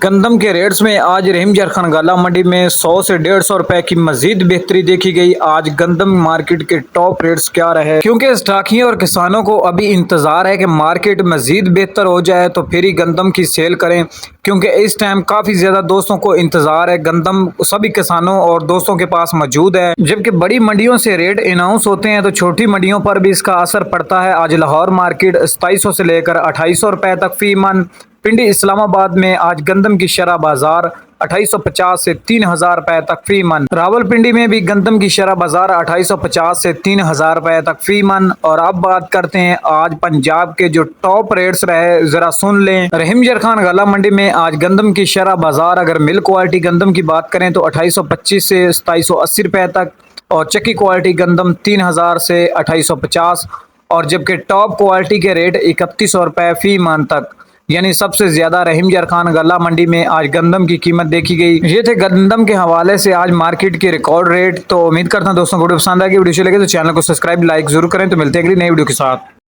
गंदम के रेट्स में आज रहीम जरखान गाला मंडी में 100 से 150 रुपए की मजीद बेहतरी देखी गई। आज गंदम मार्केट के टॉप रेट्स क्या रहे, क्योंकि स्टाकियों और किसानों को अभी इंतजार है कि मार्केट मजीद बेहतर हो जाए तो फिर ही गंदम की सेल करें, क्योंकि इस टाइम काफ़ी ज़्यादा दोस्तों को इंतज़ार है। गंदम सभी किसानों और दोस्तों के पास मौजूद है। जबकि बड़ी मंडियों से रेट अनाउंस होते हैं तो छोटी मंडियों पर भी इसका असर पड़ता है। आज लाहौर मार्केट 2700 से लेकर 2800 रुपए तक फी मन। पिंडी इस्लामाबाद में आज गंदम की शरह बाजार 2850 से 3000 रुपए तक फी मन। रावलपिंडी में भी गंदम की शरह बाजार 2850 से 3000 रुपए तक फी मन। और अब बात करते हैं आज पंजाब के जो टॉप रेट्स रहे, जरा सुन लें। रहीम जरखान गला मंडी में आज गंदम की शरह बाजार अगर मिल क्वालिटी गंदम की बात करें तो 2825 से 2780 रुपए तक, और चक्की क्वालिटी गंदम 3000 से 2850, और जबकि टॉप क्वालिटी के रेट 3100 रुपए फी मन तक। यानी सबसे ज्यादा रहीम जरखान गला मंडी में आज गंदम की कीमत देखी गई। ये थे गंदम के हवाले से आज मार्केट के रिकॉर्ड रेट। तो उम्मीद करता हूं दोस्तों को वीडियो पसंद आएगी। वीडियो अच्छी लगे तो चैनल को सब्सक्राइब लाइक जरूर करें। तो मिलते हैं अगली नई वीडियो के साथ।